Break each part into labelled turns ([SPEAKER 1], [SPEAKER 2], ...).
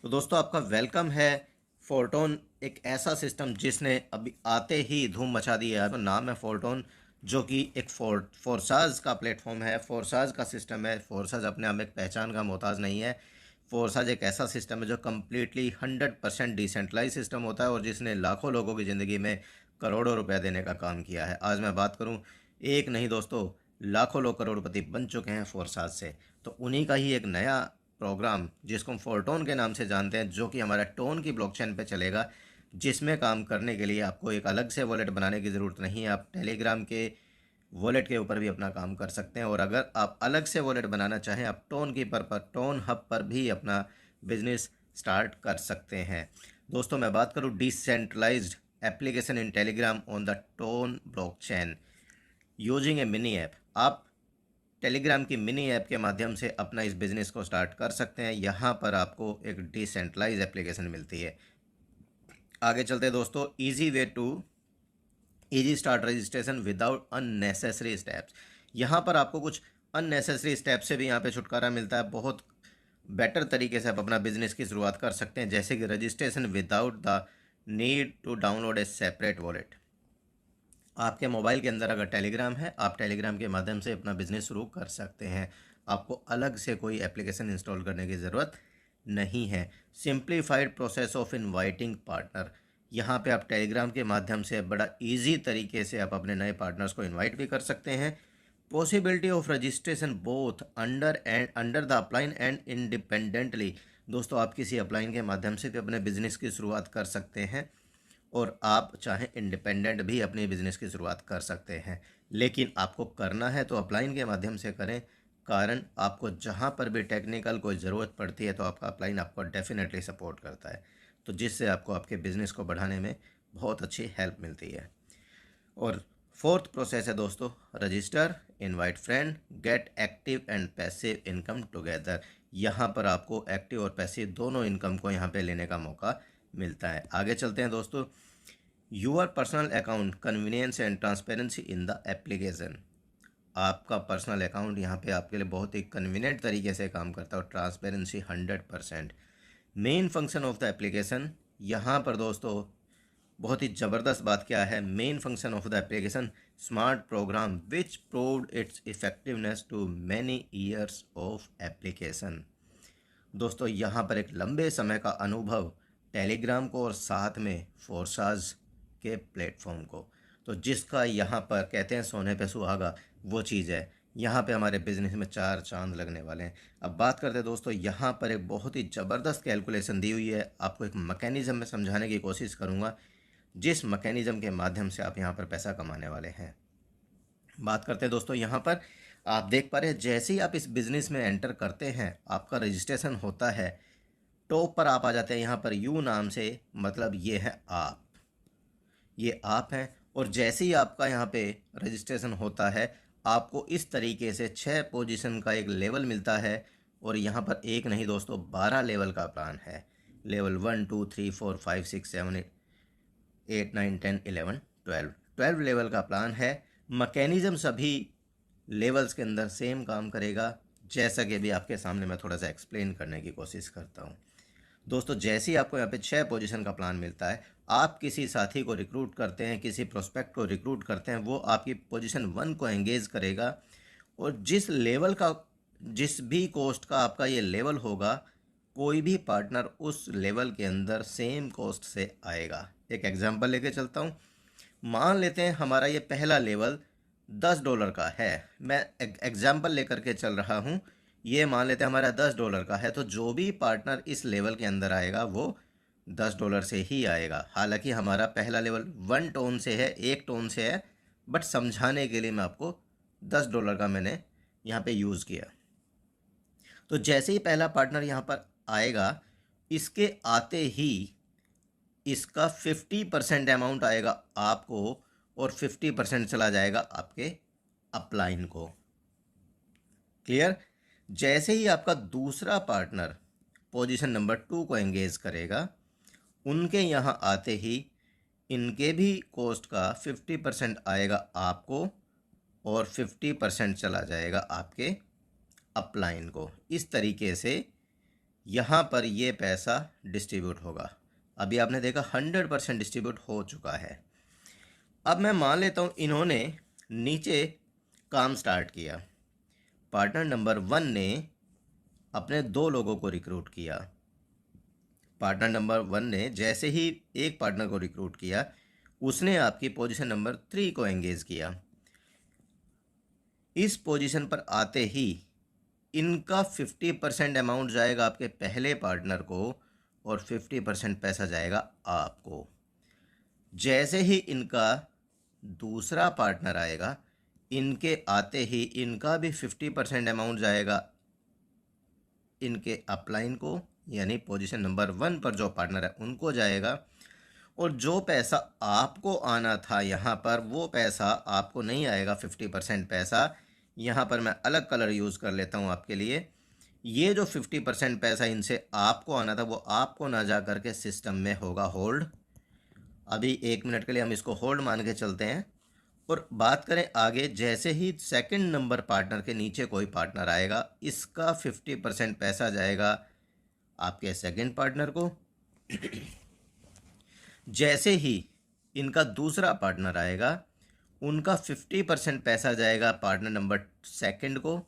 [SPEAKER 1] तो दोस्तों आपका वेलकम है। फोरटोन एक ऐसा सिस्टम जिसने अभी आते ही धूम मचा दी है। तो नाम है फोरटोन, जो कि एक फोर्साज का प्लेटफॉर्म है, फोर्साज का सिस्टम है। फोर्साज अपने आप में एक पहचान का मोहताज नहीं है। फोर्साज एक ऐसा सिस्टम है जो कम्प्लीटली 100% डिसेंट्रलाइज सिस्टम होता है और जिसने लाखों लोगों की ज़िंदगी में करोड़ों रुपए देने का काम किया है। आज मैं बात करूं, एक नहीं दोस्तों, लाखों लोग करोड़पति बन चुके हैं फोर्साज से। तो उन्हीं का ही एक नया प्रोग्राम जिसको हम फोरटोन के नाम से जानते हैं, जो कि हमारा टोन की ब्लॉकचेन पे चलेगा, जिसमें काम करने के लिए आपको एक अलग से वॉलेट बनाने की ज़रूरत नहीं है। आप टेलीग्राम के वॉलेट के ऊपर भी अपना काम कर सकते हैं, और अगर आप अलग से वॉलेट बनाना चाहें, आप टोन की पर टोन हब पर भी अपना बिजनेस स्टार्ट कर सकते हैं। दोस्तों मैं बात करूं decentralised application in Telegram on the TON blockchain using a mini app. आप टेलीग्राम की मिनी ऐप के माध्यम से अपना इस बिज़नेस को स्टार्ट कर सकते हैं। यहाँ पर आपको एक डिसेंट्रलाइज एप्लीकेशन मिलती है। आगे चलते हैं दोस्तों, easy start registration without unnecessary steps. यहाँ पर आपको कुछ अननेसेसरी स्टेप से भी यहाँ पे छुटकारा मिलता है। बहुत बेटर तरीके से आप अपना बिजनेस की शुरुआत कर सकते हैं, जैसे कि registration without the need to download a separate wallet. आपके मोबाइल के अंदर अगर टेलीग्राम है, आप टेलीग्राम के माध्यम से अपना बिजनेस शुरू कर सकते हैं। आपको अलग से कोई एप्लीकेशन इंस्टॉल करने की ज़रूरत नहीं है। Simplified process of inviting partner. यहाँ पे आप टेलीग्राम के माध्यम से बड़ा इजी तरीके से आप अपने नए पार्टनर्स को इनवाइट भी कर सकते हैं। Possibility of registration both under the upline and independently. दोस्तों आप किसी अपलाइन के माध्यम से भी अपने बिजनेस की शुरुआत कर सकते हैं, और आप चाहें इंडिपेंडेंट भी अपनी बिज़नेस की शुरुआत कर सकते हैं। लेकिन आपको करना है तो अपलाइन के माध्यम से करें, कारण आपको जहाँ पर भी टेक्निकल कोई ज़रूरत पड़ती है तो आपका अपलाइन आपको डेफिनेटली सपोर्ट करता है, तो जिससे आपको आपके बिज़नेस को बढ़ाने में बहुत अच्छी हेल्प मिलती है। और फोर्थ प्रोसेस है दोस्तों, register, invite friend, gate active and passive income together. यहाँ पर आपको एक्टिव और पैसिव दोनों इनकम को यहाँ पे लेने का मौका मिलता है। आगे चलते हैं दोस्तों, your personal account convenience and transparency in the application. आपका पर्सनल अकाउंट यहाँ पे आपके लिए बहुत ही कन्वीनियंट तरीके से काम करता है, और transparency 100%। Main function of the application, यहाँ पर दोस्तों बहुत ही ज़बरदस्त बात क्या है, main function of the application smart program which proved its effectiveness to many years of application. दोस्तों यहाँ पर एक लंबे समय का अनुभव टेलीग्राम को और साथ में फोर्साज के प्लेटफॉर्म को, तो जिसका यहाँ पर कहते हैं सोने पे सुहागा, वो चीज़ है। यहाँ पे हमारे बिजनेस में 4 चांद लगने वाले हैं। अब बात करते हैं दोस्तों, यहाँ पर एक बहुत ही ज़बरदस्त कैलकुलेशन दी हुई है। आपको एक मैकेनिज़्म में समझाने की कोशिश करूँगा, जिस मैकेनिज़्म के माध्यम से आप यहाँ पर पैसा कमाने वाले हैं। बात करते हैं दोस्तों, यहाँ पर आप देख पा रहे हैं, जैसे ही आप इस बिज़नेस में एंटर करते हैं, आपका रजिस्ट्रेशन होता है, टॉप पर आप आ जाते हैं। यहाँ पर यू नाम से, मतलब ये है आप, ये आप हैं। और जैसे ही आपका यहाँ पे रजिस्ट्रेशन होता है, आपको इस तरीके से 6 पोजीशन का एक लेवल मिलता है। और यहाँ पर एक नहीं दोस्तों, 12 लेवल का प्लान है। लेवल 1 2 3 4 5 6 7 8 9 10 11 12 लेवल का प्लान है। मैकेनिज़्म सभी लेवल्स के अंदर सेम काम करेगा, जैसा कि अभी आपके सामने मैं थोड़ा सा एक्सप्लेन करने की कोशिश करता हूँ। दोस्तों जैसे ही आपको यहाँ पे 6 पोजीशन का प्लान मिलता है, आप किसी साथी को रिक्रूट करते हैं, किसी प्रोस्पेक्ट को रिक्रूट करते हैं, वो आपकी पोजीशन 1 को एंगेज करेगा। और जिस लेवल का, जिस भी कॉस्ट का आपका ये लेवल होगा, कोई भी पार्टनर उस लेवल के अंदर सेम कॉस्ट से आएगा। एक एग्जांपल लेके चलता हूँ। मान लेते हैं हमारा ये पहला लेवल $10 का है। मैं एग्जांपल लेकर के चल रहा हूँ। ये मान लेते हैं हमारा $10 का है, तो जो भी पार्टनर इस लेवल के अंदर आएगा वो $10 से ही आएगा। हालांकि हमारा पहला लेवल 1 टोन से है, 1 टोन से है, बट समझाने के लिए मैं आपको $10 का मैंने यहाँ पे यूज़ किया। तो जैसे ही पहला पार्टनर यहाँ पर आएगा, इसके आते ही इसका 50% अमाउंट आएगा आपको, और 50% चला जाएगा आपके अपलाइन को। क्लियर? जैसे ही आपका दूसरा पार्टनर पोजीशन नंबर 2 को एंगेज करेगा, उनके यहाँ आते ही इनके भी कॉस्ट का 50% आएगा आपको, और 50% चला जाएगा आपके अपलाइन को। इस तरीके से यहाँ पर ये पैसा डिस्ट्रीब्यूट होगा। अभी आपने देखा 100% डिस्ट्रीब्यूट हो चुका है। अब मैं मान लेता हूँ इन्होंने नीचे काम स्टार्ट किया। पार्टनर नंबर 1 ने अपने 2 लोगों को रिक्रूट किया। पार्टनर नंबर 1 ने जैसे ही एक पार्टनर को रिक्रूट किया, उसने आपकी पोजीशन नंबर 3 को एंगेज किया। इस पोजीशन पर आते ही इनका 50% अमाउंट जाएगा आपके पहले पार्टनर को और 50% पैसा जाएगा आपको। जैसे ही इनका दूसरा पार्टनर आएगा, इनके आते ही इनका भी 50% अमाउंट जाएगा इनके अपलाइन को, यानी पोजीशन नंबर 1 पर जो पार्टनर है उनको जाएगा। और जो पैसा आपको आना था यहाँ पर, वो पैसा आपको नहीं आएगा। 50% पैसा यहाँ पर मैं अलग कलर यूज़ कर लेता हूँ आपके लिए। ये जो 50% पैसा इनसे आपको आना था, वो आपको ना जा करके सिस्टम में होगा होल्ड। अभी 1 मिनट के लिए हम इसको होल्ड मान के चलते हैं और बात करें आगे। जैसे ही सेकंड नंबर पार्टनर के नीचे कोई पार्टनर आएगा, इसका 50% पैसा जाएगा आपके सेकंड पार्टनर को। जैसे ही इनका दूसरा पार्टनर आएगा, उनका 50% पैसा जाएगा पार्टनर नंबर सेकंड को।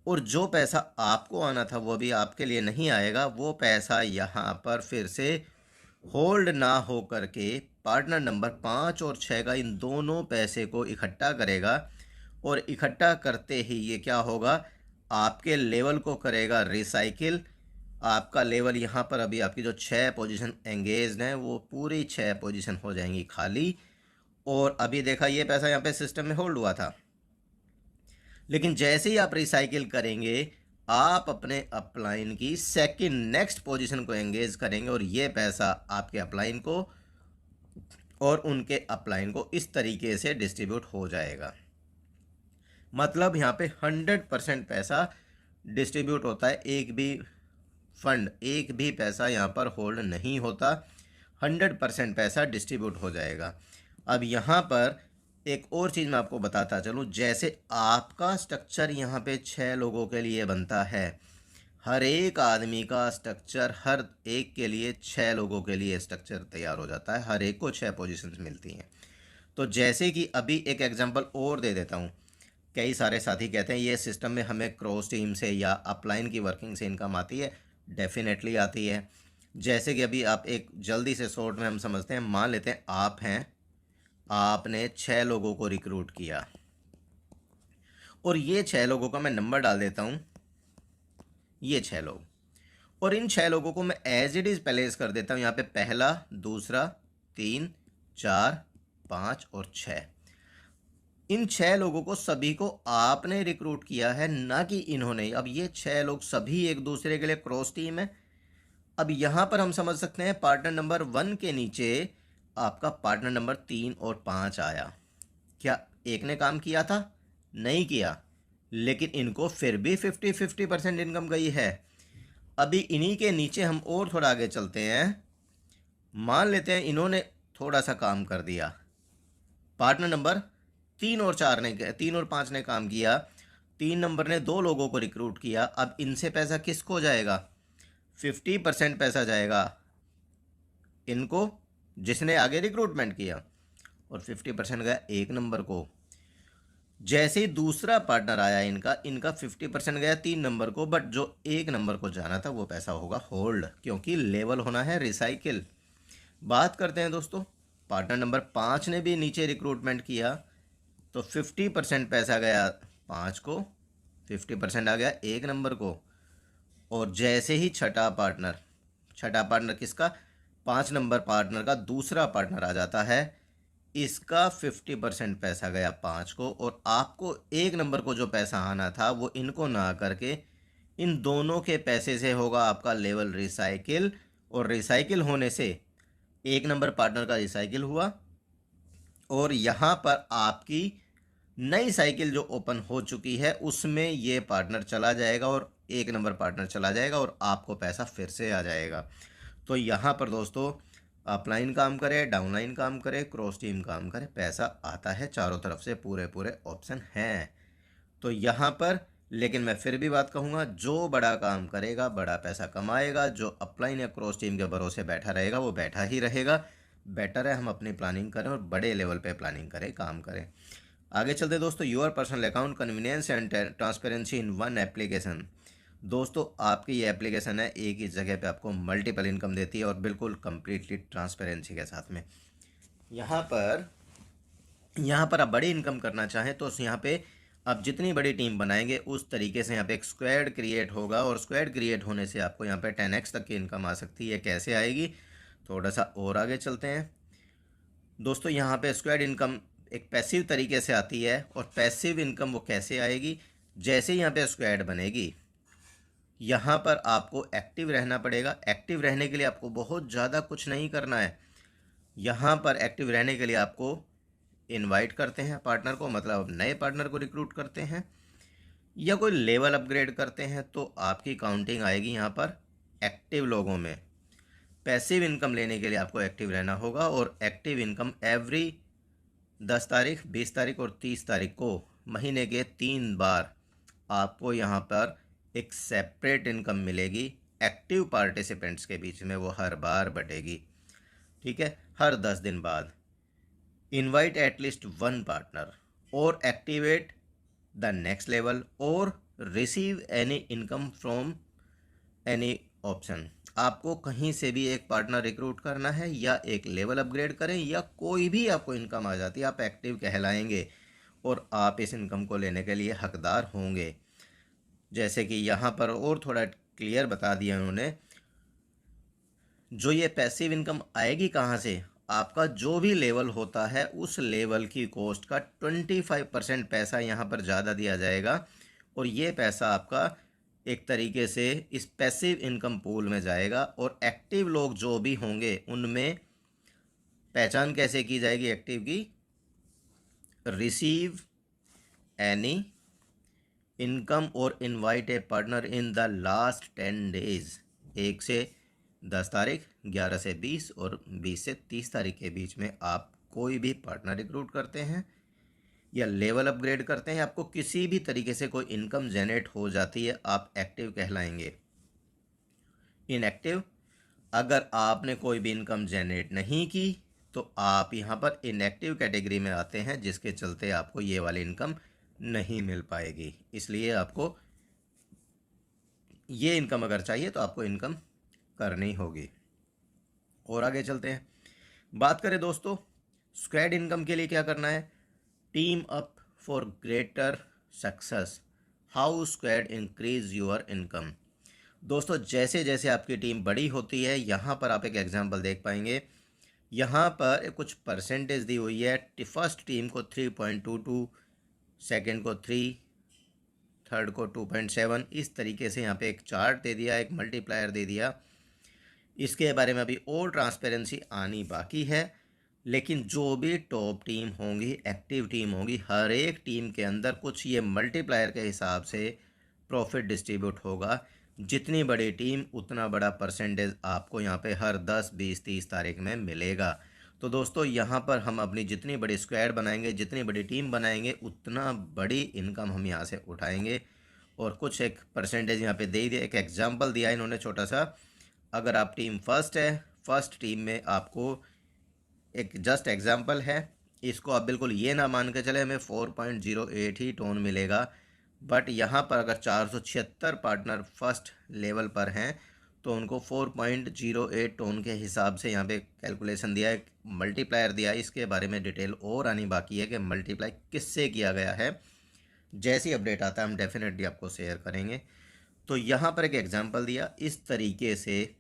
[SPEAKER 1] और जो पैसा आपको आना था वो भी आपके लिए नहीं आएगा। वो पैसा यहाँ पर फिर से होल्ड ना हो करके पार्टनर नंबर 5 और 6 का इन दोनों पैसे को इकट्ठा करेगा। और इकट्ठा करते ही ये क्या होगा, आपके लेवल को करेगा रिसाइकिल। आपका लेवल यहाँ पर अभी आपकी जो 6 पोजीशन एंगेज्ड हैं, वो पूरी 6 पोजीशन हो जाएंगी खाली। और अभी देखा ये पैसा यहाँ पे सिस्टम में होल्ड हुआ था, लेकिन जैसे ही आप रिसाइकिल करेंगे, आप अपने अपलाइन की सेकंड नेक्स्ट पोजीशन को एंगेज करेंगे और ये पैसा आपके अपलाइन को और उनके अपलाइन को इस तरीके से डिस्ट्रीब्यूट हो जाएगा। मतलब यहाँ पे 100% पैसा डिस्ट्रीब्यूट होता है। एक भी फंड, एक भी पैसा यहाँ पर होल्ड नहीं होता। 100% पैसा डिस्ट्रीब्यूट हो जाएगा। अब यहाँ पर एक और चीज़ मैं आपको बताता चलूँ। जैसे आपका स्ट्रक्चर यहाँ पे 6 लोगों के लिए बनता है, हर एक आदमी का स्ट्रक्चर हर एक के लिए 6 लोगों के लिए स्ट्रक्चर तैयार हो जाता है। हर एक को 6 पोजीशंस मिलती हैं। तो जैसे कि अभी एक एग्जांपल और दे देता हूँ। कई सारे साथी कहते हैं ये सिस्टम में हमें क्रॉस टीम से या अपलाइन की वर्किंग से इनकम आती है। डेफिनेटली आती है। जैसे कि अभी आप एक जल्दी से शॉर्ट में हम समझते हैं। मान लेते हैं आप हैं, आपने 6 लोगों को रिक्रूट किया और ये 6 लोगों का मैं नंबर डाल देता हूँ, ये 6 लोग। और इन 6 लोगों को मैं एज इट इज़ प्लेस कर देता हूँ यहाँ पे, पहला, दूसरा, 3, 4, 5 और 6। इन 6 लोगों को सभी को आपने रिक्रूट किया है, ना कि इन्होंने। अब ये 6 लोग सभी एक दूसरे के लिए क्रॉस टीम है। अब यहाँ पर हम समझ सकते हैं पार्टनर नंबर 1 के नीचे आपका पार्टनर नंबर 3 और 5 आया। क्या एक ने काम किया था? नहीं किया, लेकिन इनको फिर भी 50-50% इनकम गई है। अभी इन्हीं के नीचे हम और थोड़ा आगे चलते हैं। मान लेते हैं इन्होंने थोड़ा सा काम कर दिया। पार्टनर नंबर 3 और 5 ने काम किया। 3 नंबर ने 2 लोगों को रिक्रूट किया। अब इनसे पैसा किसको जाएगा? 50% पैसा जाएगा इनको, जिसने आगे रिक्रूटमेंट किया, और 50% गया 1 नंबर को। जैसे ही दूसरा पार्टनर आया इनका 50% गया 3 नंबर को, बट जो 1 नंबर को जाना था वो पैसा होगा होल्ड, क्योंकि लेवल होना है रिसाइकिल। बात करते हैं दोस्तों, पार्टनर नंबर 5 ने भी नीचे रिक्रूटमेंट किया, तो 50% पैसा गया 5 को, 50% आ गया 1 नंबर को। और जैसे ही छठा पार्टनर किसका? 5 नंबर पार्टनर का दूसरा पार्टनर आ जाता है, इसका 50% पैसा गया 5 को। और आपको 1 नंबर को जो पैसा आना था वो इनको ना करके इन दोनों के पैसे से होगा आपका लेवल रिसाइकिल। और रिसाइकिल होने से 1 नंबर पार्टनर का रिसाइकिल हुआ और यहाँ पर आपकी नई साइकिल जो ओपन हो चुकी है उसमें ये पार्टनर चला जाएगा और 1 नंबर पार्टनर चला जाएगा और आपको पैसा फिर से आ जाएगा। तो यहाँ पर दोस्तों, अपलाइन काम करे, डाउनलाइन काम करे, क्रॉस टीम काम करे, पैसा आता है चारों तरफ से, पूरे ऑप्शन हैं। तो यहाँ पर लेकिन मैं फिर भी बात कहूँगा, जो बड़ा काम करेगा बड़ा पैसा कमाएगा, जो अपलाइन या क्रॉस टीम के भरोसे बैठा रहेगा वो बैठा ही रहेगा। बेटर है हम अपनी प्लानिंग करें और बड़े लेवल पे प्लानिंग करें, काम करें। आगे चलते दोस्तों, your personal account convenience and transparency in one application. दोस्तों आपकी ये एप्लीकेशन है, एक ही जगह पे आपको मल्टीपल इनकम देती है और बिल्कुल कंप्लीटली ट्रांसपेरेंसी के साथ में। यहाँ पर आप बड़ी इनकम करना चाहें तो यहाँ पे आप जितनी बड़ी टीम बनाएंगे उस तरीके से यहाँ पे एक स्क्वाड क्रिएट होगा, और स्क्वाड क्रिएट होने से आपको यहाँ पे 10x तक की इनकम आ सकती है। कैसे आएगी, थोड़ा सा और आगे चलते हैं दोस्तों। यहाँ पे स्क्वाड इनकम एक पैसिव तरीके से आती है, और पैसिव इनकम वो कैसे आएगी, जैसे यहाँ पे स्क्वाड बनेगी यहाँ पर आपको एक्टिव रहना पड़ेगा। एक्टिव रहने के लिए आपको बहुत ज़्यादा कुछ नहीं करना है। यहाँ पर एक्टिव रहने के लिए आपको इनवाइट करते हैं पार्टनर को, मतलब नए पार्टनर को रिक्रूट करते हैं या कोई लेवल अपग्रेड करते हैं, तो आपकी काउंटिंग आएगी यहाँ पर एक्टिव लोगों में। पैसिव इनकम लेने के लिए आपको एक्टिव रहना होगा, और एक्टिव इनकम एवरी 10 तारीख, 20 तारीख और 30 तारीख को महीने के 3 बार आपको यहाँ पर एक सेपरेट इनकम मिलेगी एक्टिव पार्टिसिपेंट्स के बीच में। वो हर बार बढ़ेगी, ठीक है, हर 10 दिन बाद। इनवाइट एटलीस्ट वन पार्टनर और एक्टिवेट द नेक्स्ट लेवल और receive any income from any option. आपको कहीं से भी एक पार्टनर रिक्रूट करना है या एक लेवल अपग्रेड करें या कोई भी आपको इनकम आ जाती है, आप एक्टिव कहलाएंगे और आप इस इनकम को लेने के लिए हकदार होंगे। जैसे कि यहाँ पर और थोड़ा क्लियर बता दिया उन्होंने, जो ये पैसिव इनकम आएगी कहाँ से, आपका जो भी लेवल होता है उस लेवल की कॉस्ट का 25% पैसा यहाँ पर ज़्यादा दिया जाएगा, और ये पैसा आपका एक तरीके से इस पैसिव इनकम पूल में जाएगा। और एक्टिव लोग जो भी होंगे उनमें पहचान कैसे की जाएगी एक्टिव की, रिसीव एनी इनकम और invite A partner in the last 10 days. 1 से 10 तारीख, 11 से 20 और 20 से 30 तारीख के बीच में आप कोई भी पार्टनर रिक्रूट करते हैं या लेवल अपग्रेड करते हैं, आपको किसी भी तरीके से कोई इनकम जनरेट हो जाती है, आप एक्टिव कहलाएंगे। इनएक्टिव, अगर आपने कोई भी इनकम जनरेट नहीं की तो आप यहाँ पर इनएक्टिव कैटेगरी में आते हैं, जिसके चलते आपको ये वाली इनकम नहीं मिल पाएगी। इसलिए आपको ये इनकम अगर चाहिए तो आपको इनकम करनी होगी। और आगे चलते हैं, बात करें दोस्तों स्क्वाड इनकम के लिए क्या करना है। Team up for greater success, how squad increase your income. दोस्तों जैसे जैसे आपकी टीम बड़ी होती है, यहाँ पर आप एक एग्जांपल देख पाएंगे, यहाँ पर कुछ परसेंटेज दी हुई है। फर्स्ट टीम को 3.22, सेकंड को 3, थर्ड को 2.7, इस तरीके से यहाँ पे एक चार्ट दे दिया, एक मल्टीप्लायर दे दिया। इसके बारे में अभी और ट्रांसपेरेंसी आनी बाकी है, लेकिन जो भी टॉप टीम होंगी, एक्टिव टीम होंगी, हर एक टीम के अंदर कुछ ये मल्टीप्लायर के हिसाब से प्रॉफिट डिस्ट्रीब्यूट होगा। जितनी बड़ी टीम उतना बड़ा परसेंटेज आपको यहाँ पे हर 10, 20, 30 तारीख में मिलेगा। तो दोस्तों यहाँ पर हम अपनी जितनी बड़ी स्क्वाड बनाएंगे, जितनी बड़ी टीम बनाएंगे, उतना बड़ी इनकम हम यहाँ से उठाएंगे। और कुछ एक परसेंटेज यहाँ पे दे दिया, एक एग्जाम्पल दिया इन्होंने छोटा सा। अगर आप टीम फर्स्ट है, फर्स्ट टीम में आपको एक जस्ट एग्जाम्पल है, इसको आप बिल्कुल ये ना मान के चले हमें 4.08 ही टोन मिलेगा, बट यहाँ पर अगर 476 पार्टनर फर्स्ट लेवल पर हैं तो उनको 4.08 टोन के हिसाब से यहाँ पे कैलकुलेशन दिया है, मल्टीप्लायर दिया है। इसके बारे में डिटेल और आनी बाकी है कि मल्टीप्लाई किससे किया गया है। जैसी अपडेट आता है हम डेफिनेटली आपको शेयर करेंगे। तो यहाँ पर एक एग्जांपल दिया, इस तरीके से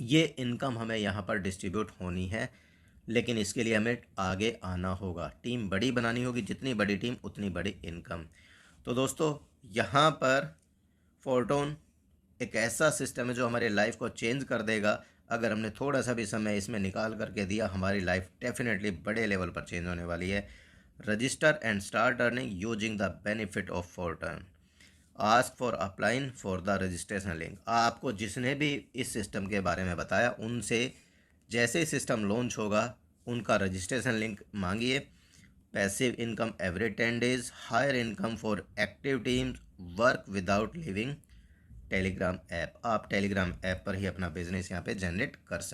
[SPEAKER 1] ये इनकम हमें यहाँ पर डिस्ट्रीब्यूट होनी है, लेकिन इसके लिए हमें आगे आना होगा, टीम बड़ी बनानी होगी। जितनी बड़ी टीम उतनी बड़ी इनकम। तो दोस्तों यहाँ पर फोर्टोन एक ऐसा सिस्टम है जो हमारे लाइफ को चेंज कर देगा। अगर हमने थोड़ा सा भी समय इसमें निकाल करके दिया, हमारी लाइफ डेफिनेटली बड़े लेवल पर चेंज होने वाली है। Register and start earning using the benefit of Fortune. Ask for upline for the registration link. आपको जिसने भी इस सिस्टम के बारे में बताया, उनसे जैसे ही सिस्टम लॉन्च होगा उनका रजिस्ट्रेशन लिंक मांगिए passive income every 10 days, higher income for active teams, work without living Telegram app. आप टेलीग्राम ऐप पर ही अपना बिजनेस यहाँ पे जनरेट कर सकते हैं।